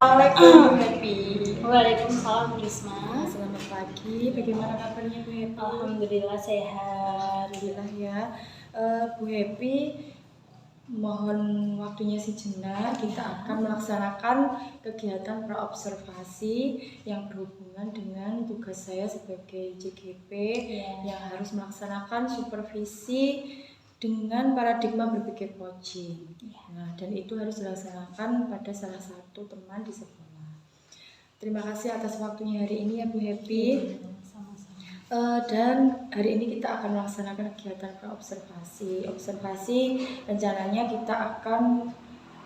Assalamualaikum Bu Happy. Waalaikumsalam Risma. Selamat pagi. Bagaimana kabarnya Bu Happy? Alhamdulillah sehat. Alhamdulillah ya. Bu Happy, mohon waktunya sejenak. Kita akan melaksanakan kegiatan praobservasi yang berhubungan dengan tugas saya sebagai JGP yang harus melaksanakan supervisi dengan paradigma berpikir coaching. Nah, dan itu harus dilaksanakan pada salah satu teman di sekolah. Terima kasih atas waktunya hari ini ya Bu Happy. Dan hari ini kita akan melaksanakan kegiatan praobservasi. Observasi rencananya kita akan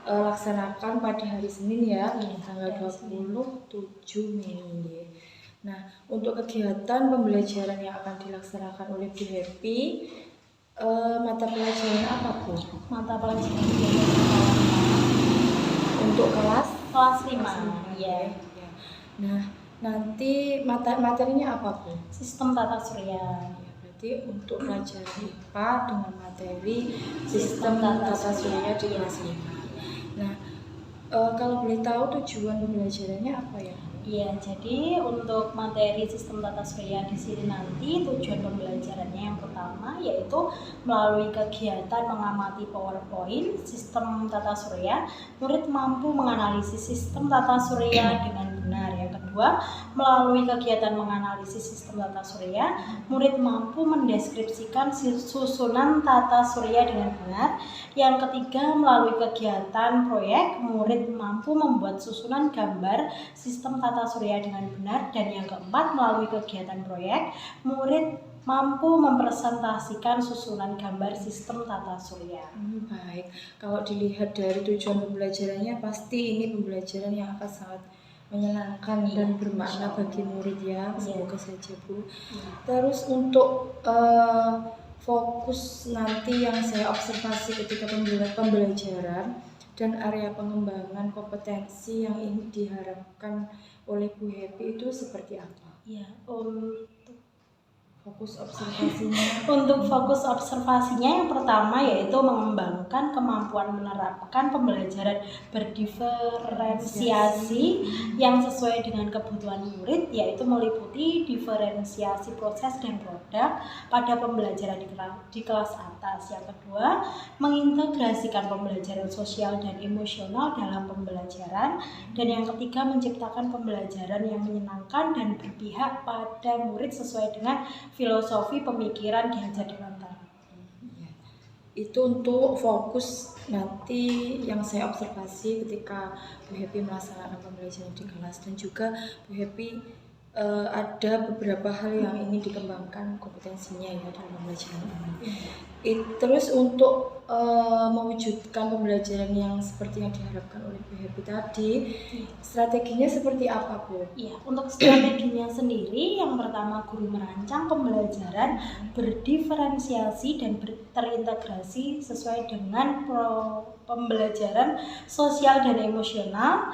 laksanakan pada hari Senin ya, tanggal 27 Mei. Nah, untuk kegiatan pembelajaran yang akan dilaksanakan oleh Bu Happy, mata pelajaran apa Bu? Mata pelajaran Untuk kelas 5. Iya. Nah, nanti materinya apa Bu? Sistem tata surya. Berarti untuk pelajaran IPA dengan materi sistem tata surya di kelas 5. Nah, kalau boleh tahu tujuan pembelajarannya apa ya? Iya, jadi untuk materi sistem tata surya di sini nanti tujuan pembelajarannya yang pertama yaitu melalui kegiatan mengamati PowerPoint sistem tata surya, murid mampu menganalisis sistem tata surya dengan benar. Yang kedua, melalui kegiatan menganalisis sistem tata surya, murid mampu mendeskripsikan susunan tata surya dengan benar. Yang ketiga, melalui kegiatan proyek, murid mampu membuat susunan gambar sistem tata surya dengan benar. Dan yang keempat, melalui kegiatan proyek, murid mampu mempresentasikan susunan gambar sistem tata surya. Baik, kalau dilihat dari tujuan pembelajarannya, pasti ini pembelajaran yang akan sangat menyenangkan dan bermakna bagi murid ya. Semoga saja Bu. Terus untuk fokus nanti yang saya observasi ketika pembelajaran dan area pengembangan kompetensi yang ini diharapkan oleh Bu Happy itu seperti apa? Ya, untuk fokus observasinya. Untuk fokus observasinya yang pertama yaitu mengembangkan kemampuan menerapkan pembelajaran berdiferensiasi yang sesuai dengan kebutuhan murid, yaitu meliputi diferensiasi proses dan produk pada pembelajaran di kelas atas. Yang kedua, mengintegrasikan pembelajaran sosial dan emosional dalam pembelajaran. Dan yang ketiga, menciptakan pembelajaran yang menyenangkan dan berpihak pada murid sesuai dengan filosofi pemikiran diajar dengan tangan. Itu untuk fokus nanti yang saya observasi ketika Bu Happy melaksanakan pembelajaran di kelas, dan juga Bu Happy ada beberapa hal yang ingin dikembangkan kompetensinya ya dalam pembelajaran ini. Terus untuk mewujudkan pembelajaran yang seperti yang diharapkan oleh Bu Happy tadi, strateginya seperti apa Bu? Iya, untuk strateginya sendiri, yang pertama guru merancang pembelajaran berdiferensiasi dan terintegrasi sesuai dengan pembelajaran sosial dan emosional.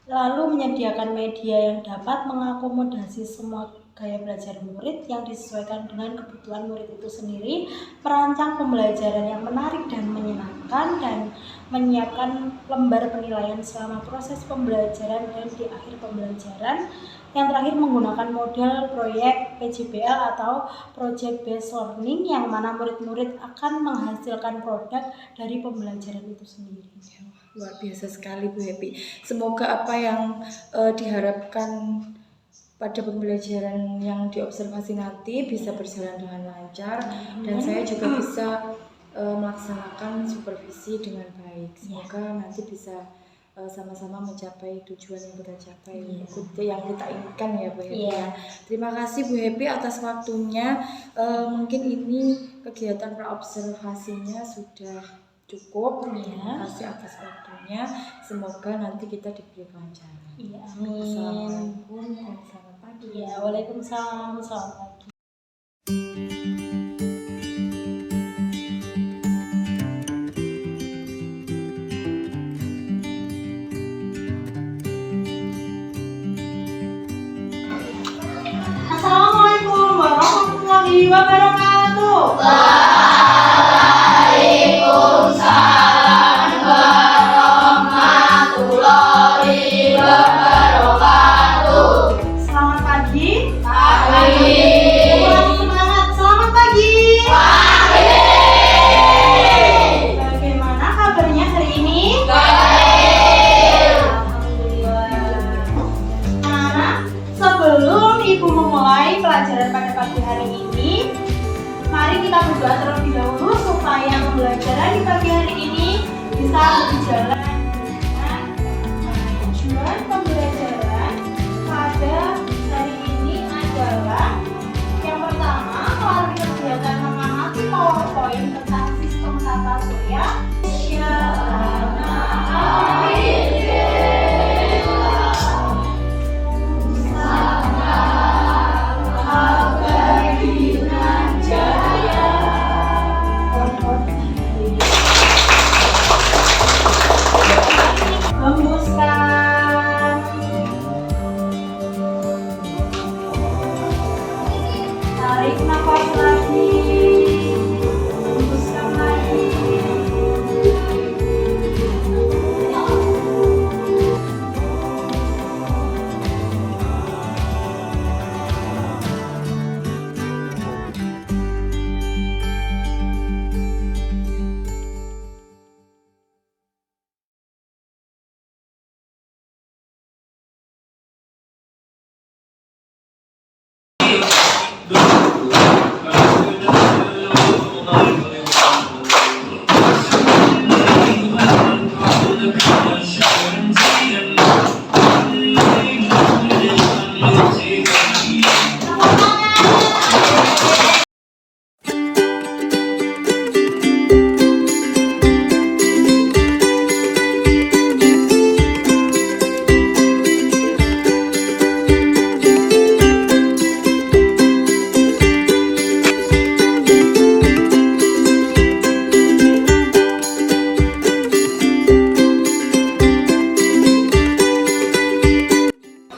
Lalu menyediakan media yang dapat mengakomodasi semua gaya belajar murid yang disesuaikan dengan kebutuhan murid itu sendiri, merancang pembelajaran yang menarik dan menyenangkan, dan menyiapkan lembar penilaian selama proses pembelajaran dan di akhir pembelajaran. Yang terakhir, menggunakan model proyek PJBL atau Project Based Learning, yang mana murid-murid akan menghasilkan produk dari pembelajaran itu sendiri. Luar biasa sekali Bu Happy. Semoga apa yang diharapkan pada pembelajaran yang diobservasi nanti bisa berjalan dengan lancar, dan saya juga bisa melaksanakan supervisi dengan baik. Semoga nanti bisa sama-sama mencapai tujuan yang kita capai, yang kita inginkan ya Bu Happy. Terima kasih Bu Happy atas waktunya. Mungkin ini kegiatan praobservasinya sudah cukup. Terima kasih atas waktunya. Semoga nanti kita diberi kelancaran. Iya, amin. Assalamualaikum dan selamat pagi. Ya, waalaikumsalam, selamat pagi. Assalamualaikum warahmatullahi wabarakatuh. Waalaikumsalam warahmatullahi wabarakatuh. Surya. Hembuskan, tarik nafas lagi, hembuskan lagi.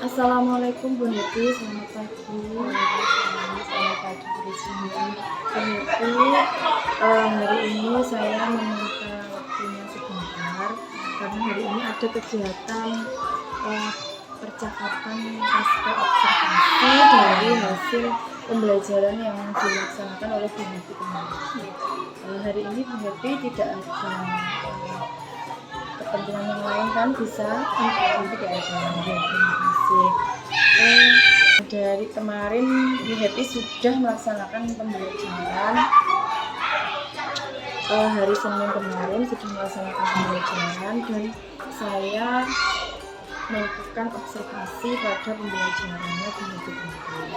Assalamualaikum Bu Heti, selamat pagi. Selamat pagi Bu Heti. Hari ini saya meminta waktunya sebentar karena hari ini ada kegiatan percakapan pasca observasi dari hasil pembelajaran yang dilaksanakan oleh Bu Heti kemarin. Hari ini Bu Heti tidak ada kepentingan yang lain kan, bisa tidak ada. Terima kasih. Dari kemarin Bu Heti sudah melaksanakan pembelajaran hari Senin kemarin sudah melaksanakan pembelajaran dan saya melakukan observasi pada pembelajarannya Bu Heti kemarin.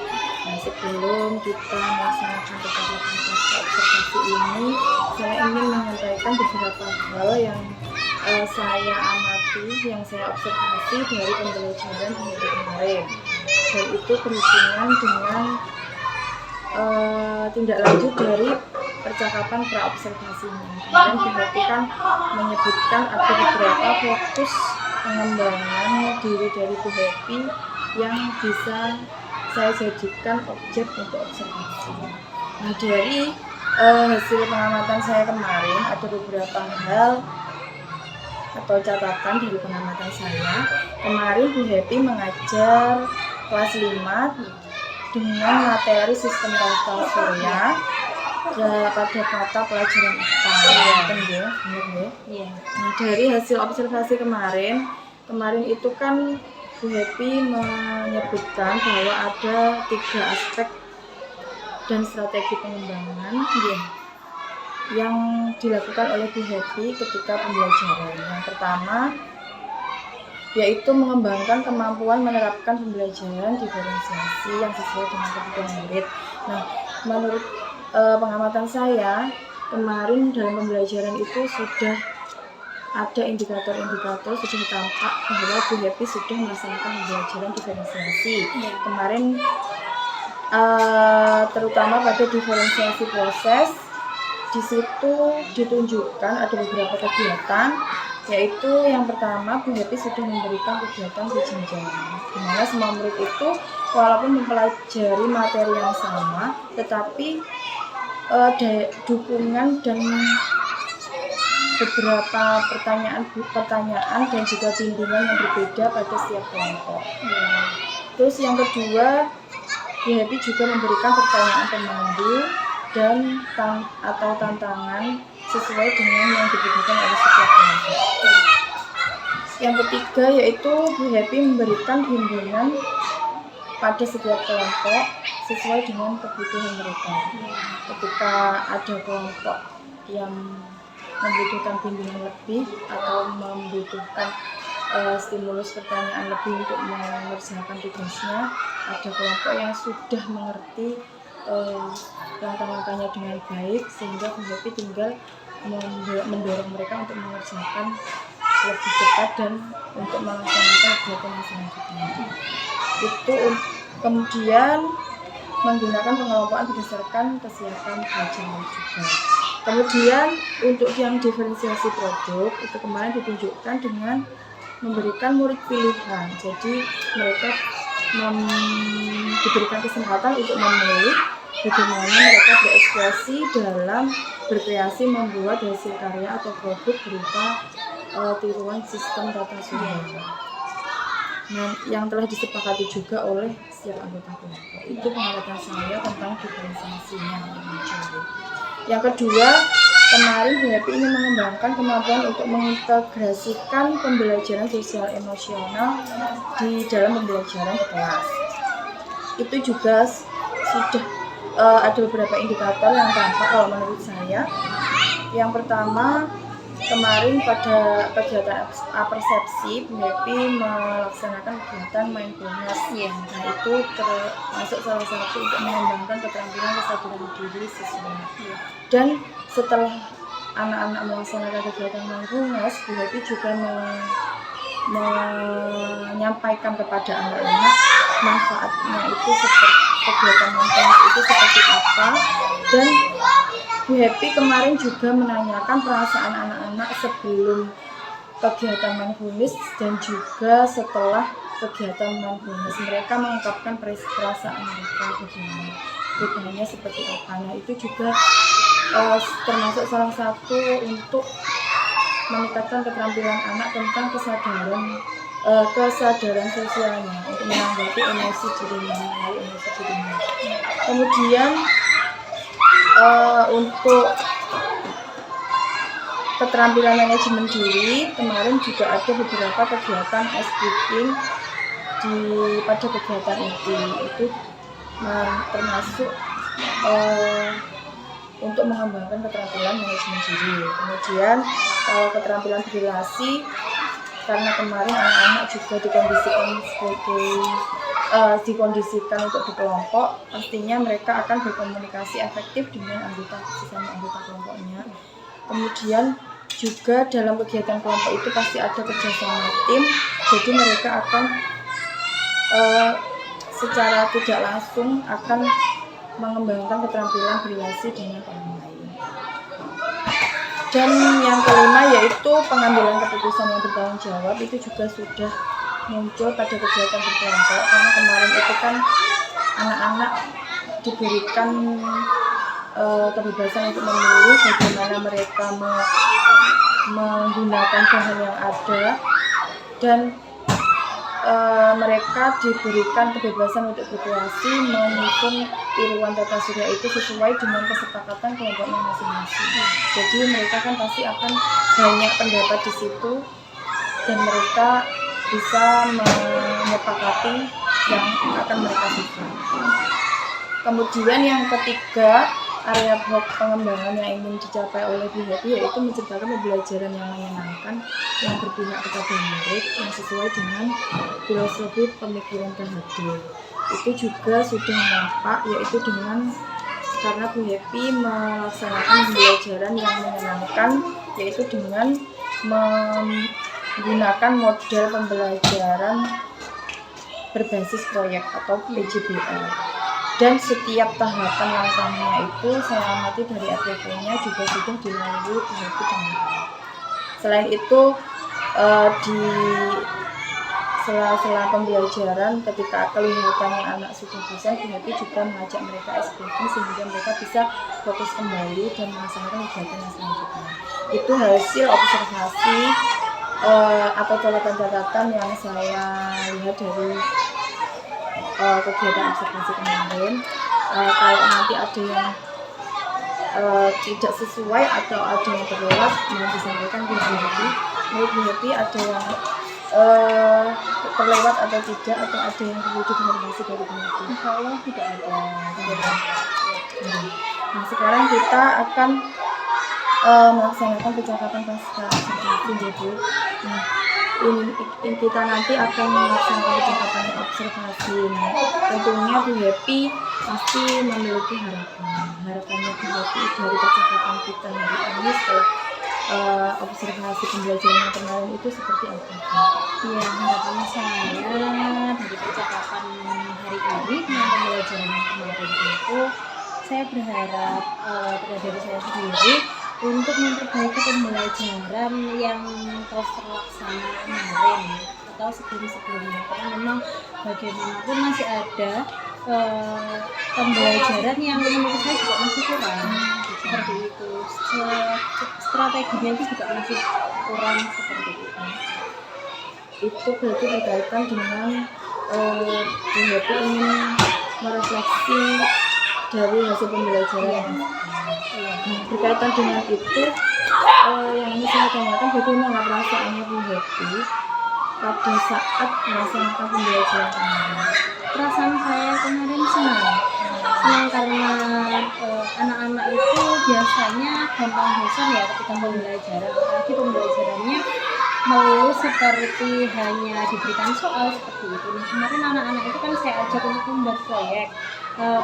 Nah, sebelum kita melaksanakan percakapan pasca observasi ini, saya ingin menyampaikan beberapa hal yang saya amati, yang saya observasi dari pembelajaran Bu Heti kemarin, dan itu berhubungan dengan tindak lanjut dari percakapan pra-observasi ini. Kemarin Bu Heti kan menyebutkan ada beberapa fokus pengembangan diri dari Bu Heti yang bisa saya jadikan objek untuk observasi. Nah, dari hasil pengamatan saya kemarin ada beberapa hal atau catatan dari pengamatan saya. Kemarin Bu Heti mengajar kelas 5 dengan materi sistem tata surya pada mata pelajaran IPA. Iya. Nah, dari hasil observasi kemarin itu kan Bu Heti menyebutkan bahwa ada 3 aspek dan strategi pengembangan yang dilakukan oleh Bu Heti ketika pembelajaran. Yang pertama yaitu mengembangkan kemampuan menerapkan pembelajaran diferensiasi yang sesuai dengan kebutuhan murid. Nah, menurut pengamatan saya kemarin dalam pembelajaran itu sudah ada indikator-indikator, sudah tampak bahwa Bu Heti sudah melaksanakan pembelajaran diferensiasi. Kemarin terutama pada diferensiasi proses, di situ ditunjukkan ada beberapa kegiatan, yaitu yang pertama Bu Heti sudah memberikan kegiatan berjenjang, di mana semua murid itu walaupun mempelajari materi yang sama, tetapi dukungan dan beberapa pertanyaan dan juga bimbingan yang berbeda pada setiap kelompok. Terus yang kedua, Bu Heti juga memberikan pertanyaan pemandu dan atau tantangan sesuai dengan yang dibutuhkan oleh setiap kelompok. Yang ketiga yaitu Bu Heti memberikan bimbingan pada setiap kelompok sesuai dengan kebutuhan mereka. Ketika ada kelompok yang membutuhkan bimbingan lebih atau membutuhkan stimulus pertanyaan lebih untuk mengerjakan tugasnya, ada kelompok yang sudah mengerti langkah-langkahnya dengan baik, sehingga Bu Happy tinggal mendorong mereka untuk mengerjakan lebih cepat dan untuk melaksanakan kegiatan yang selanjutnya. Itu kemudian menggunakan pengelompokan berdasarkan kesiapan belajar juga. Kemudian untuk yang diferensiasi produk itu kemarin ditunjukkan dengan memberikan murid pilihan. Jadi mereka diberikan kesempatan untuk memilih bagaimana mereka berekspresi dalam berkreasi membuat hasil karya atau produk berupa tiruan sistem tata surya. Nah, yang telah disepakati juga oleh setiap anggota kelompok. Itu pengamatan saya tentang diferensiasinya yang muncul. Yang kedua, kemarin Bu Happy ingin mengembangkan kemampuan untuk mengintegrasikan pembelajaran sosial emosional di dalam pembelajaran di kelas. Itu juga sudah ada beberapa indikator yang tampak kalau menurut saya. Yang pertama, kemarin pada kegiatan persepsi, Bu Happy melaksanakan kegiatan mindfulness. Nah, itu termasuk salah satu untuk mengembangkan keterampilan kesadaran diri siswa. Dan setelah anak-anak melaksanakan kegiatan mindfulness, Bu Happy juga menyampaikan kepada anak-anak manfaatnya itu seperti kegiatan mindfulness itu seperti apa, dan Bu Happy kemarin juga menanyakan perasaan anak-anak sebelum kegiatan mindfulness dan juga setelah kegiatan mindfulness. Mereka mengungkapkan perasaan mereka bagaimana, perubahannya seperti apa. Nah, itu juga termasuk salah satu untuk meningkatkan keterampilan anak tentang kesadaran sosialnya untuk menanggapi emosi dirinya. Kemudian untuk keterampilan manajemen diri, kemarin juga ada beberapa kegiatan ice breaking pada kegiatan itu termasuk untuk mengembangkan keterampilan manajemen diri. Kemudian kalau keterampilan berrelasi, karena kemarin anak-anak juga dikondisikan untuk berkelompok, pastinya mereka akan berkomunikasi efektif dengan sesama anggota kelompoknya. Kemudian juga dalam kegiatan kelompok itu pasti ada kerjasama tim, jadi mereka akan secara tidak langsung akan mengembangkan keterampilan berrelasi dengan orang lain. Dan yang kelima yaitu pengambilan keputusan yang bertanggung jawab, itu juga sudah muncul pada kegiatan berkelompok, karena kemarin itu kan anak-anak diberikan kebebasan untuk memilih bagaimana mereka menggunakan bahan yang ada, dan mereka diberikan kebebasan untuk berkreasi menyusun tiruan tata surya itu sesuai dengan kesepakatan kelompoknya masing-masing. Jadi mereka kan pasti akan banyak pendapat di situ dan mereka bisa menyepakati yang akan mereka susun. Kemudian yang ketiga, area pengembangan yang ingin dicapai oleh Bu Happy yaitu menciptakan pembelajaran yang menyenangkan, yang berpihak kepada murid, yang sesuai dengan filosofi pemikiran terhadir. Itu juga sudah nampak, yaitu karena Bu Happy melaksanakan pembelajaran yang menyenangkan, yaitu dengan menggunakan model pembelajaran berbasis proyek atau PJBL. Dan setiap tahapan langkahnya itu saya amati dari RPP-nya juga sudah dilalui Bu Happy dengan baik. Selain itu di sela-sela pembelajaran, ketika kelihatannya anak sudah bosan, Bu Happy juga mengajak mereka SPG sehingga mereka bisa fokus kembali dan melaksanakan kegiatan yang selanjutnya. Itu hasil observasi atau catatan-catatan yang saya lihat dari kegiatan observasi kemarin. Kalau nanti ada yang tidak sesuai atau ada yang terlewat, mau disampaikan ke Bu Happy. Menurut Bu Happy ada yang terlewat atau tidak, atau ada yang perlu dikonfirmasi dari Bu Happy? Insya Allah tidak ada. Nah, sekarang kita akan melaksanakan percakapan pasca observasi. Nah, kita nanti akan melaksanakan percakapan observasi. Nah, tentunya Bu Happy pasti memiliki harapannya Bu Happy dari percakapan kita hari ini setelah observasi pembelajaran yang kemarin itu seperti apa? Iya, harapan saya dari percakapan hari ini dengan pembelajaran yang kemarin itu, saya berharap pada diri saya sendiri untuk memperbaiki pembelajaran yang telah terlaksana kemarin atau sebelum-sebelumnya, karena memang bagaimanapun masih ada pembelajaran yang menurut saya juga masih kurang seperti itu. Strateginya itu juga masih kurang seperti itu. Itu berarti berkaitan dengan Bu Happy ingin merefleksi dari hasil pembelajaran. Nah, berkaitan dengan itu yang ingin saya tanyakan, bagaimana perasaannya Bu Happy pada saat melaksanakan pembelajaran kemarin? Perasaan saya kemarin senang karena anak-anak itu biasanya gampang bosan ya ketika pembelajaran, apalagi pembelajarannya melulu seperti hanya diberikan soal seperti itu. Nah, kemarin anak-anak itu kan saya ajak untuk membuat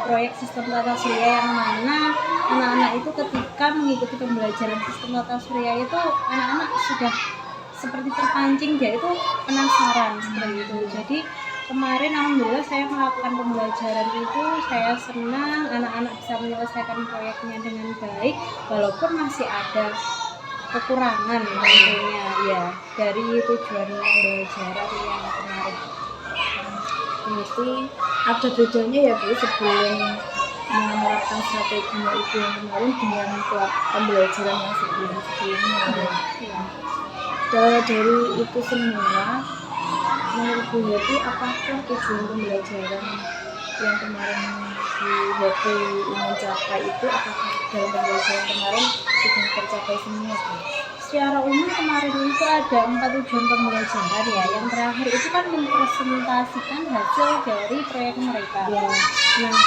proyek sistem tata surya, yang mana anak-anak itu ketika mengikuti pembelajaran sistem tata surya itu anak-anak sudah seperti terpancing, dia itu penasaran seperti itu. Jadi kemarin alhamdulillah saya melakukan pembelajaran itu, saya senang anak-anak bisa menyelesaikan proyeknya dengan baik walaupun masih ada kekurangan tentunya ya dari tujuan pembelajaran yang kemarin. Berarti ada bedanya ya Bu sebelum menerapkan strateginya itu yang kemarin dengan pembelajaran yang sebelumnya. Ya. Dari itu semua, menurut Bu Happy, apakah tujuan pembelajaran yang kemarin Bu Happy ingin capai itu, apakah dalam pembelajaran kemarin sudah tercapai semua Bu? Secara umum kemarin itu ada 4 tujuan pembelajaran ya. Yang terakhir itu kan mempresentasikan hasil dari proyek mereka. Ya. Nah,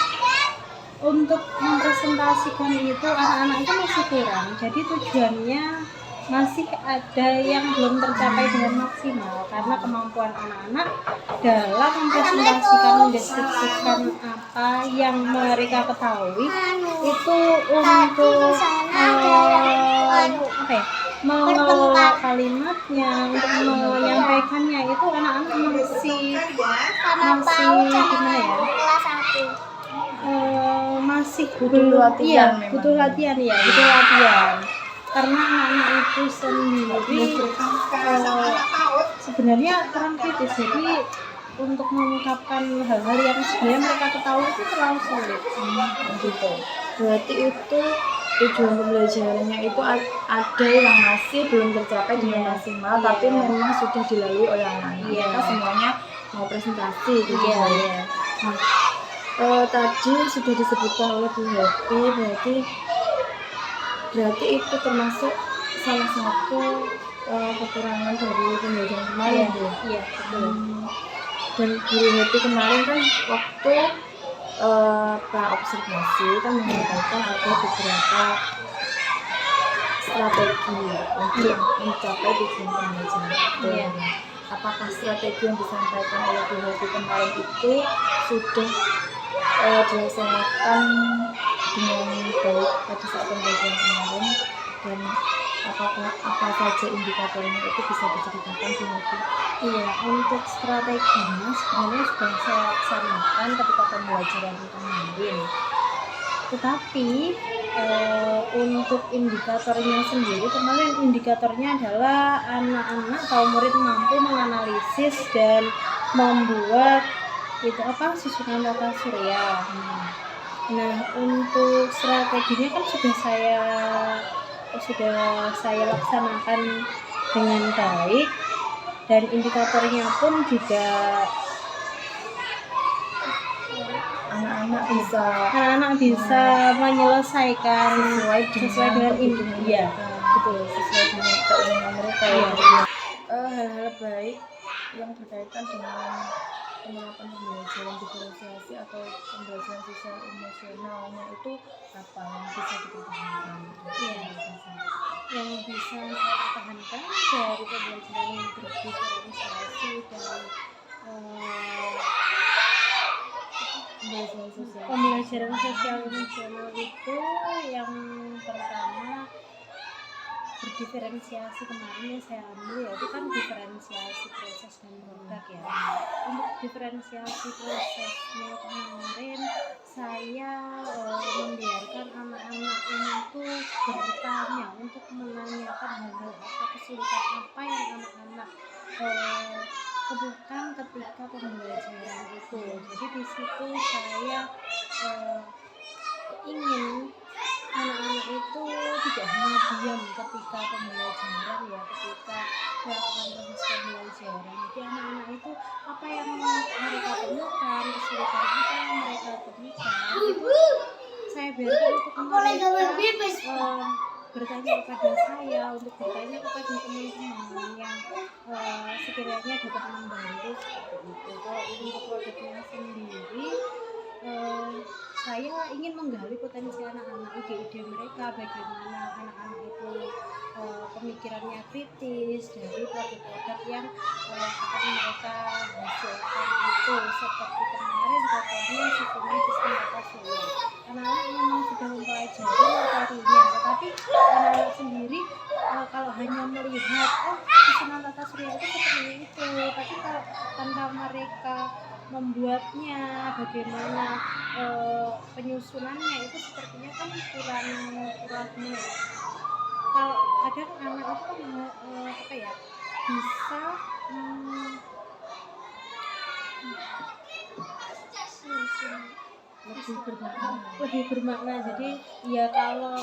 untuk mempresentasikan itu anak-anak itu masih kurang. Jadi tujuannya masih ada yang belum tercapai dengan maksimal karena kemampuan anak-anak dalam mempresentasikan, mendeskripsikan apa yang mereka ketahui itu untuk mengelola kalimatnya, untuk menyampaikannya itu anak-anak masih gimana ya, masih Butuh latihan memang. butuh latihan karena anak-anak itu sendiri sebenarnya kurang kritis, jadi untuk mengungkapkan hal-hal yang sebenarnya mereka ketahui itu terlalu sulit. Gitu. Berarti itu tujuan pembelajarannya itu ada yang masih belum tercapai dengan maksimal, tapi memang sudah dilalui oleh anak-anak. Mereka semuanya mau presentasi gitu. Nah, tadi sudah disebutkan oleh Bu Happy, berarti itu termasuk salah satu kekurangan dari pembelajaran kemarin Bu. Iya, betul. Dan Bu Happy kemarin kan waktu observasi kan menyampaikan ada beberapa strategi untuk mencapai tujuan pembelajaran. Apakah strategi yang disampaikan oleh Bu Happy kemarin itu sudah dilaksanakan dengan baik pada saat pembelajaran kemarin, dan apa saja indikatornya itu bisa diceritakan Bu Happy? Iya, untuk strateginya sebenarnya sudah saya laksanakan ketika pembelajaran kemarin. Tetapi untuk indikatornya sendiri kemarin indikatornya adalah anak-anak atau murid mampu menganalisis dan membuat susunan tata surya. Nah, untuk strateginya kan sudah saya laksanakan dengan baik, dan indikatornya pun juga anak-anak bisa menyelesaikan sesuai dengan betul, sesuai dengan keinginan mereka. Hal-hal baik yang berkaitan dengan penerapan pembelajaran diferensiasi atau pembelajaran sosial emosionalnya itu apa yang bisa dipertahankan? yang bisa saya pertahankan dari pembelajaran yang berdiferensiasi dan pembelajaran sosial emosional itu yang pertama berdiferensiasi kemarin yang saya ambil yaitu kan diferensiasi proses dan produk ya. Untuk diferensiasi prosesnya kemarin saya membiarkan anak-anak untuk bertanya, untuk menanyakan hal-hal apa, kesulitan apa yang anak-anak temukan ketika pembelajaran itu. Jadi di situ saya ingin anak-anak itu tidak hanya diam ketika pembelajaran ya, ketika melakukan proses pembelajaran. Jadi anak-anak itu apa yang mereka temukan, kesulitan apa yang mereka temukan, itu saya biarkan untuk mereka bertanya kepada saya, untuk bertanya kepada teman-teman yang sekiranya dapat membantu seperti itu. Kalau untuk produknya sendiri, saya ingin menggali potensi anak-anak, ide-ide mereka, bagaimana anak-anak itu pemikirannya kritis dari produk-produk yang akan mereka hasilkan itu. Seperti kemarin contohnya sistem tata surya, anak-anak memang sudah mempelajari materinya, tetapi anak-anak sendiri kalau hanya melihat susunan tata surya itu seperti itu, tapi kalau tanpa mereka membuatnya, bagaimana penyusunannya itu sepertinya kan kurang kalau kadang anak itu kan apa ya, bisa lebih bermakna. Jadi ya kalau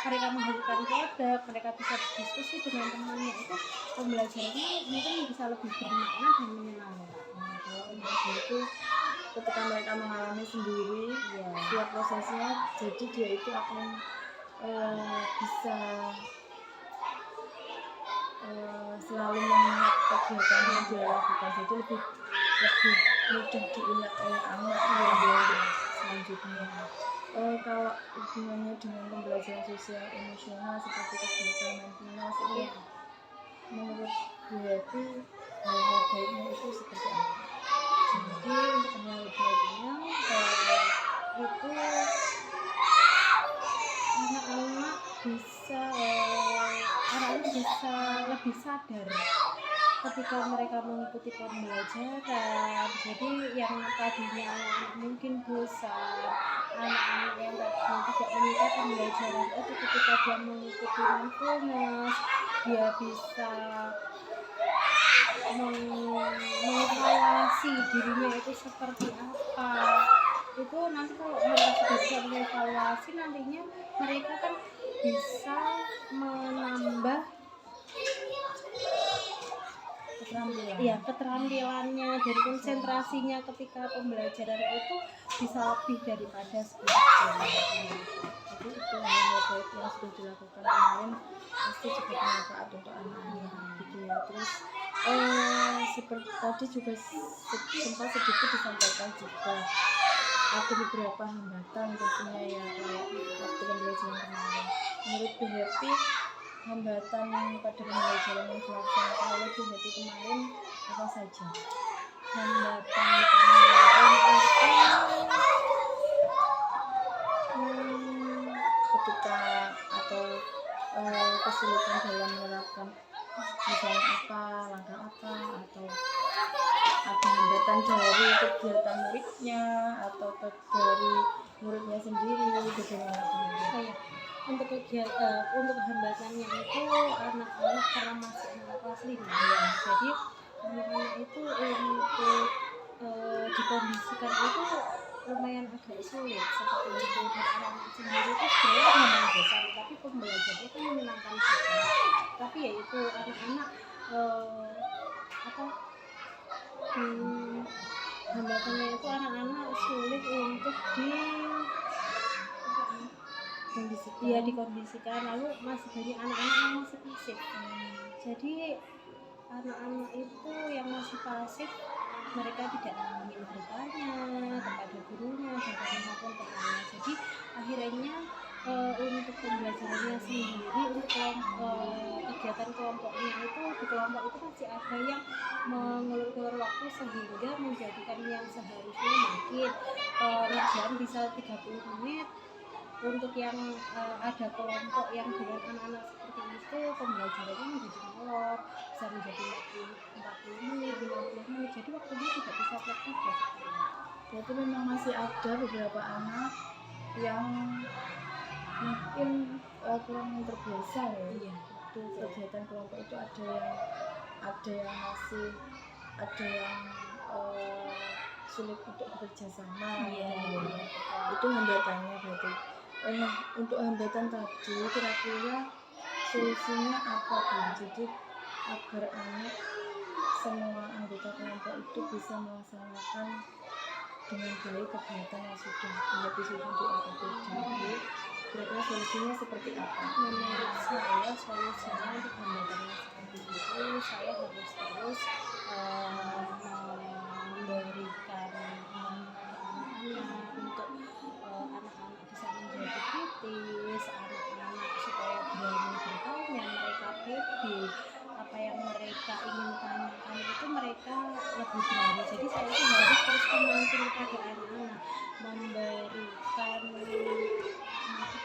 mereka menghasilkan produk, mereka bisa berdiskusi dengan temannya, itu pembelajarannya mungkin bisa lebih bermakna dan menyenangkan. Itu ketika mereka mengalami sendiri ya prosesnya, jadi dia itu akan bisa selalu mengingat kegiatan yang dia lakukan, jadi lebih mudah diingat oleh anak ya selanjutnya. Kalau hubungannya dengan pembelajaran sosial emosional seperti kegiatan mindfulness itu menurut Bu Happy hal-hal baiknya itu seperti apa? Jadi untuk hal baiknya itu anak-anak bisa lebih sadar ketika mereka mengikuti pembelajaran. Jadi yang tadinya anak-anak mungkin bosan, anak-anak yang tadinya tidak menyukai pembelajaran itu, ketika dia mengikuti mindfulness, dia bisa mengevaluasi dirinya itu seperti apa. Itu nanti kalau mereka sudah bisa mengevaluasi, nantinya mereka kan bisa menambah keterampilannya dan konsentrasinya ketika pembelajaran itu bisa lebih daripada sebelumnya. Jadi itu hal baik yang sudah dilakukan kemarin pasti juga bermanfaat untuk anak-anak gitu ya. Terus seperti tadi juga sempat sedikit disampaikan juga ada beberapa hambatan tentunya ya waktu pembelajaran kemarin. Menurut Bu Happy, hambatan pada pembelajaran yang dilaksanakan oleh Bu Happy kemarin apa saja? Hambatan kemarin itu ketika atau kesulitan dalam menerapkan misalnya apa, langkah apa, atau ada hambatan dari kegiatan muridnya atau dari muridnya sendiri, bagaimana? Untuk kegiatan, untuk hambatannya itu anak-anak karena masih anak kelas 5 ya, jadi anak-anak itu untuk dikondisikan itu lumayan agak sulit seperti itu. Dan anak-anak sendiri itu sebenarnya memang bosan, tapi pembelajarannya itu menyenangkan juga. Tapi ya itu anak-anak hambatannya itu anak-anak sulit untuk dikondisikan. Lalu masih banyak anak-anak yang masih pasif. Jadi anak-anak itu yang masih pasif, mereka tidak ingin bertanya kepada gurunya, maupun temannya. Jadi akhirnya untuk pembelajarannya sendiri untuk kegiatan kelompoknya itu di kelompok itu masih ada yang mengulur-ulur waktu sehingga menjadikan yang seharusnya mungkin ngerjain bisa 30 menit untuk yang ada kelompok yang dengan anak-anak seperti itu pembelajarannya menjadi molor bisa menjadi 40 menit 50 menit jadi waktunya tidak bisa fleksibel. Berarti memang masih ada beberapa anak yang mungkin kurang terbiasa ya. Iya. Itu kegiatan kelompok itu ada yang masih ada yang sulit untuk bekerja sama. Iya. Itu hambatannya berarti. Nah, untuk hambatan tadi kira-kira solusinya apa Bu? Jadi agar anak semua anggota kelompok itu bisa melaksanakan dengan baik kegiatan yang sudah disusun di LKPD. Kira-kira solusinya seperti apa? Menurut saya solusinya untuk hambatannya seperti itu saya harus terus memberikan anak-anak untuk anak-anak bisa menjadi kritis, anak-anak supaya berani bertanya, mereka pede apa yang mereka ingin tanyakan itu mereka lebih berani. Jadi saya itu harus terus memancing kepada anak-anak, memberikan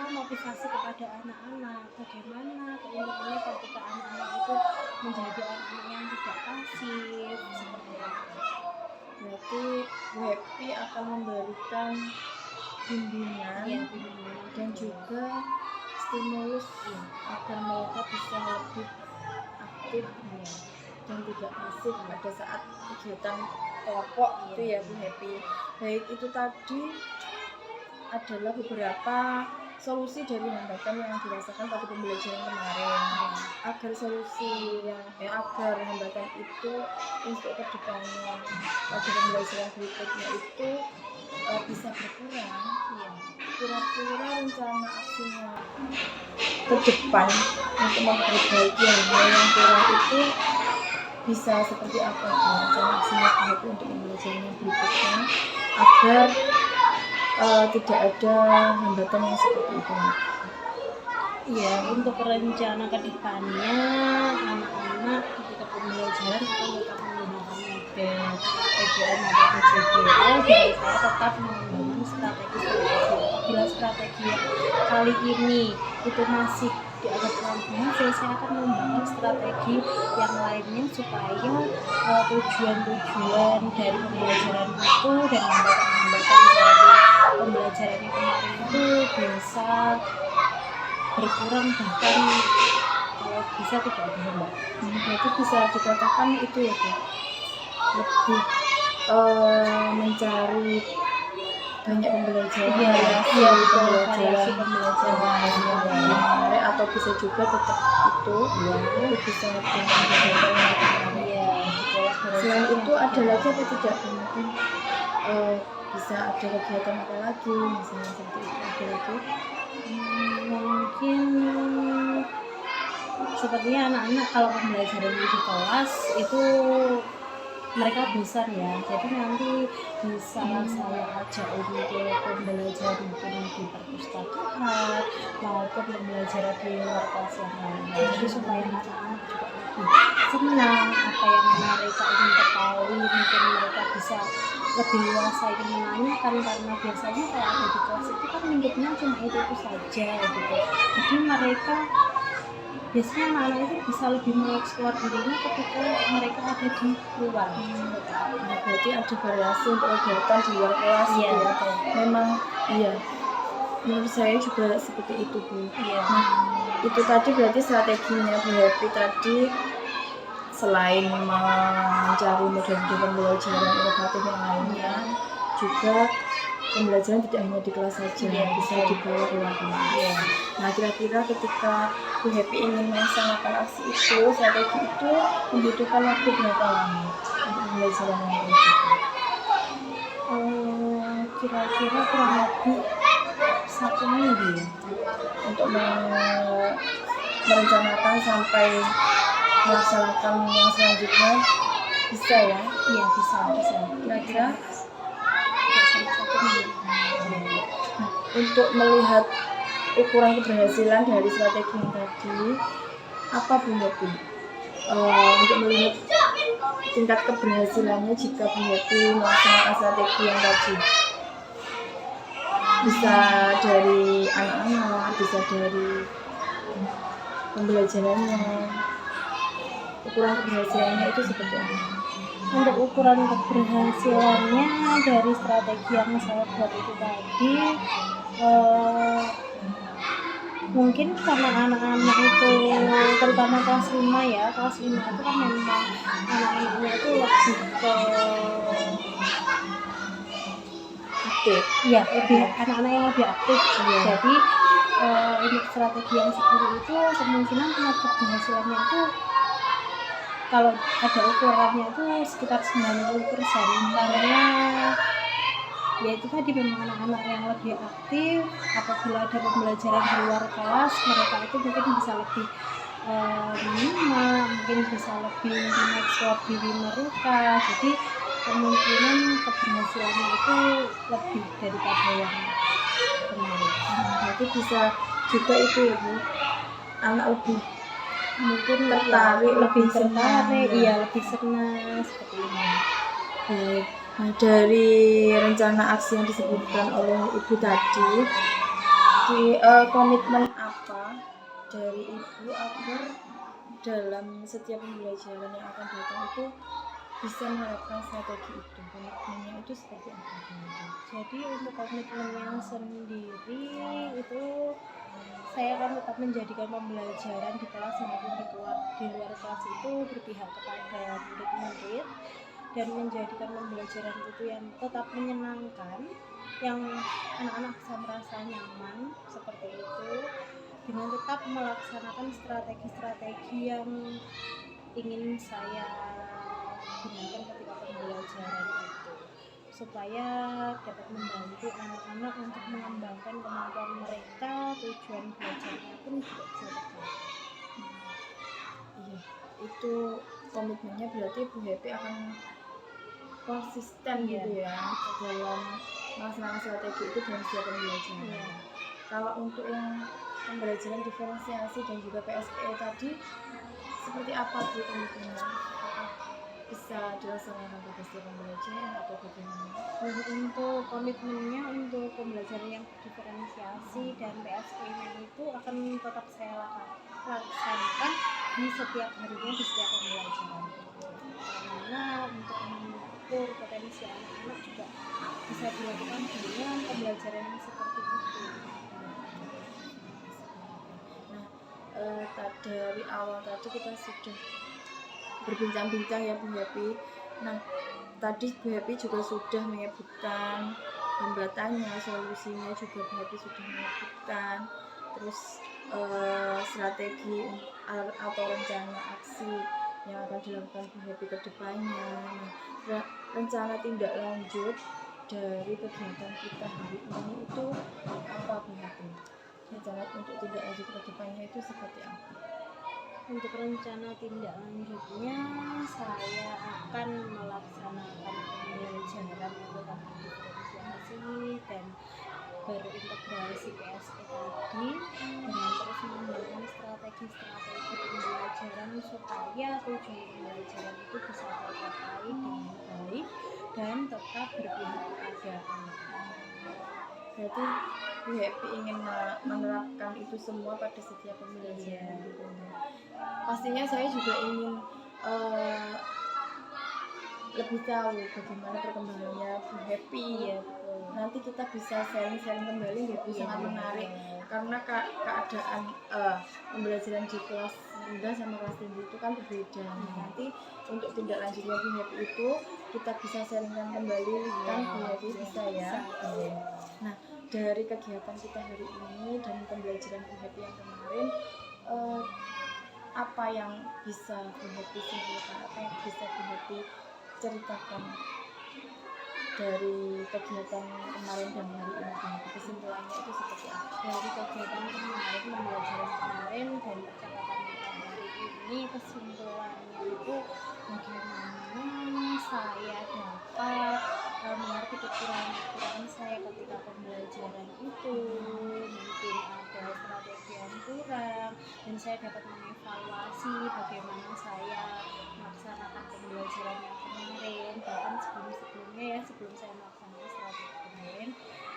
motivasi kepada anak-anak bagaimana keinginannya ketika anak-anak itu menjadi anak-anak yang tidak pasif seperti itu. Berarti Bu Happy akan memberikan bimbingan dan juga stimulus agar mereka bisa lebih aktif dan tidak pasif pada saat kegiatan kelompok itu ya Bu Happy. Baik, itu tadi adalah beberapa solusi dari hambatan yang dirasakan pada pembelajaran kemarin. Agar solusi agar hambatan itu untuk kedepannya pada pembelajaran berikutnya itu bisa berkurang. Kira-kira rencana aksinya ke depan untuk memperbaiki hal yang kurang itu bisa seperti apa rencana aksinya Bu untuk pembelajaran berikutnya agar tidak ada hambatan yang seperti itu. Iya, untuk rencana ke depannya anak-anak ketika pembelajaran kita tetap menggunakan model PJM atau PJDL dan saya tetap mengembangkan strategi. Apabila strategi kali ini itu masih dianggap kurang berhasil, saya akan mengembangkan strategi yang lainnya supaya tujuan-tujuan dari pembelajaran itu dan hambatan-hambatan dari pembelajaran yang kemarin itu bisa berkurang bahkan kalau bisa tidak berubah. Berarti bisa dikatakan itu ya Bu, lebih mencari banyak pembelajaran variasi pembelajaran atau bisa juga tetap itu bisa pembelajaran selain itu ada lagi atau tidak mungkin bisa ada kegiatan apa lagi misalnya seperti itu ada lagi mungkin sepertinya anak-anak kalau pembelajaran di kelas itu mereka besar ya, jadi nanti bisa saya ajak untuk pembelajaran mungkin di perpustakaan maupun pembelajaran di luar kelas yang lain, jadi supaya anak-anak juga lebih senang apa yang mereka ingin ketahui, mungkin mereka bisa lebih luasa ingin menanyakan karena biasanya kalau ada di kelas itu kan lingkupnya cuma itu saja gitu, jadi mereka biasanya anak-anak itu bisa lebih mengeksplor dirinya ketika mereka ada di luar. Nah, berarti ada variasi untuk kegiatan di luar kelas ya. Memang iya. Menurut saya juga seperti itu Bu. Iya. Nah, itu tadi berarti strateginya Bu Happy tadi selain mencari model pembelajaran inovatif yang lainnya, juga pembelajaran tidak hanya di kelas saja, bisa dibawa keluar kelas. Nah, kira-kira ketika Bu Happy ingin melaksanakan aksi itu, strategi itu membutuhkan waktu berapa lama untuk pembelajaran yang itu? Kira-kira kurang lebih 1 minggu ya, untuk merencanakan sampai melaksanakan yang selanjutnya bisa ya? Iya bisa. Kira-kira 1 minggu. untuk melihat ukuran keberhasilan dari strategi yang tadi apa Bu Happy? Untuk melihat tingkat keberhasilannya jika Bu Happy melaksanakan strategi yang tadi, bisa dari anak-anak, bisa dari pembelajarannya, ukuran keberhasilannya itu seperti apa? Untuk ukuran keberhasilannya dari strategi yang saya buat itu tadi, mungkin karena anak-anak itu terutama kelas 5 ya, kelas 5 itu kan memang anak-anaknya itu lebih ke Aktif. iya, lebih anak-anak yang lebih aktif. Jadi untuk strategi yang seperti itu kemungkinan tingkat keberhasilannya itu kalau ada ukurannya itu sekitar 90%, karena ya itu tadi memang anak-anak yang lebih aktif. Apabila ada pembelajaran di luar kelas, mereka itu mungkin bisa lebih menyimak, mungkin bisa lebih mengeksplor diri mereka. Jadi kemungkinan keberhasilannya itu lebih daripada yang kemarin. Berarti bisa juga itu ya Bu, anak lebih Mungkin tertarik, ya, lebih senang, tertarik, ya. iya lebih senang seperti ini. Baik. Nah, dari rencana aksi yang disebutkan oleh Ibu tadi, komitmen apa dari Ibu agar dalam setiap pembelajaran yang akan datang itu bisa menerapkan strategi itu? Komitmennya itu seperti apa? Jadi untuk komitmennya sendiri itu saya akan tetap menjadikan pembelajaran di kelas maupun di luar kelas itu berpihak kepada murid-murid dan menjadikan pembelajaran itu yang tetap menyenangkan, yang anak-anak bisa merasa nyaman seperti itu, dengan tetap melaksanakan strategi-strategi yang ingin saya gunakan ketika pembelajaran itu, supaya dapat membantu anak-anak untuk mengembangkan kemampuan mereka, tujuan belajarnya pun juga bisa tercapai. Iya, itu komitmennya berarti Bu Happy akan konsisten gitu ya dalam melaksanakan strategi itu dalam setiap pembelajaran. Kalau untuk yang pembelajaran diferensiasi dan juga PSE tadi seperti apa Bu komitmennya? Apakah bisa dilaksanakan pada setiap pembelajaran atau bagaimana? Untuk komitmennya untuk pembelajaran yang diferensiasi dan PSE-nya itu akan tetap saya laksanakan di setiap harinya di setiap pembelajaran. Karena untuk mengukur potensi anak-anak juga bisa dilakukan dengan pembelajaran yang seperti itu. Nah, dari awal tadi kita sudah berbincang-bincang ya Bu Happy. Nah, tadi Bu Happy juga sudah menyebutkan hambatannya, solusinya juga Bu Happy sudah menyebutkan. Terus strategi atau rencana aksi yang akan dilakukan Bu Happy ke depannya. Nah, rencana tindak lanjut dari kegiatan kita hari ini itu apa Bu Happy? Rencana untuk tindak lanjut ke depannya itu seperti apa? Untuk rencana tindak lanjutnya, saya akan melaksanakan pembelajaran tentang diferensiasi dan berintegrasi PSE tadi dengan terus mengembangkan strategi-strategi pembelajaran supaya tujuan pembelajaran itu bisa tercapai dengan baik dan tetap berpihak kepada anak-anak. Berarti Bu Happy ingin menerapkan itu semua pada setiap pembelajaran gitu. Pastinya saya juga ingin lebih tahu bagaimana perkembangannya Bu Happy ya. Nanti kita bisa sharing-sharing kembali ya Bu, sangat menarik karena keadaan pembelajaran di kelas rendah sama kelas tinggi itu kan berbeda. Nanti untuk tindak lanjutnya Bu Happy itu kita bisa sharingkan kembali kan Bu Happy bisa ya. Nah, dari kegiatan kita hari ini dan pembelajaran Bu Happy yang kemarin, apa yang bisa Bu Happy simpulkan, apa yang bisa Bu Happy ceritakan dari kegiatan kemarin dan hari ini? Kesimpulannya itu seperti apa? Dari kegiatan kemarin, pembelajaran kemarin dan percakapan kita hari ini, kesimpulannya itu bagaimana saya dapat mengerti kekurangan saya ketika pembelajaran itu. Mungkin ada strategi yang kurang, dan saya dapat mengevaluasi bagaimana saya melaksanakan pembelajaran yang kemarin, bahkan sebelum-sebelumnya ya, sebelum saya melaksanakan strategi kemarin.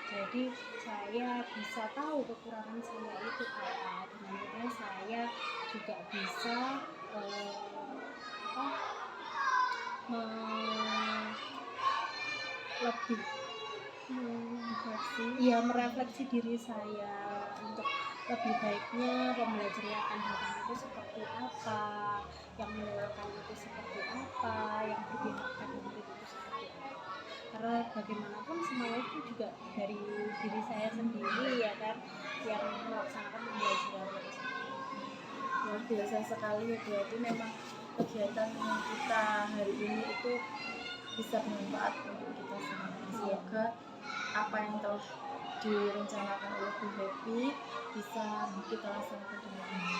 Jadi saya bisa tahu kekurangan saya itu apa, dan akhirnya saya juga bisa lebih merefleksi diri saya untuk lebih baiknya pembelajaran yang akan datang itu seperti apa, yang menyenangkan itu seperti apa, yang berpihak pada murid itu seperti apa. Karena bagaimanapun semuanya itu juga dari diri saya sendiri ya kan, yang melaksanakan pembelajaran tersebut. Luar biasa sekali ya, berarti memang kegiatan kita hari ini itu bisa bermanfaat untuk kita semua. Semoga apa yang telah direncanakan oleh Bu Happy bisa kita laksanakan dengan baik.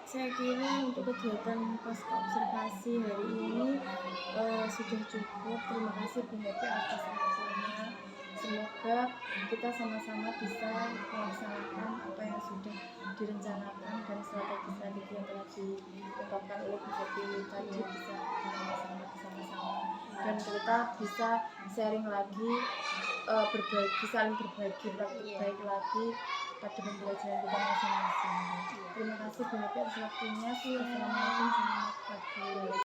Saya kira untuk kegiatan pasca observasi hari ini sudah cukup. Terima kasih Bu Happy atas waktunya. Semoga kita sama-sama bisa melaksanakan apa yang sudah direncanakan dan strategi-strategi yang telah diungkapkan oleh Bu Happy tadi bisa kita laksanakan bersama-sama, dan kita bisa sharing lagi, saling berbagi praktik baik lagi pada pembelajaran kita masing-masing. Terima kasih Bu Happy atas waktunya. Assalamualaikum warahmatullahi wabarakatuh.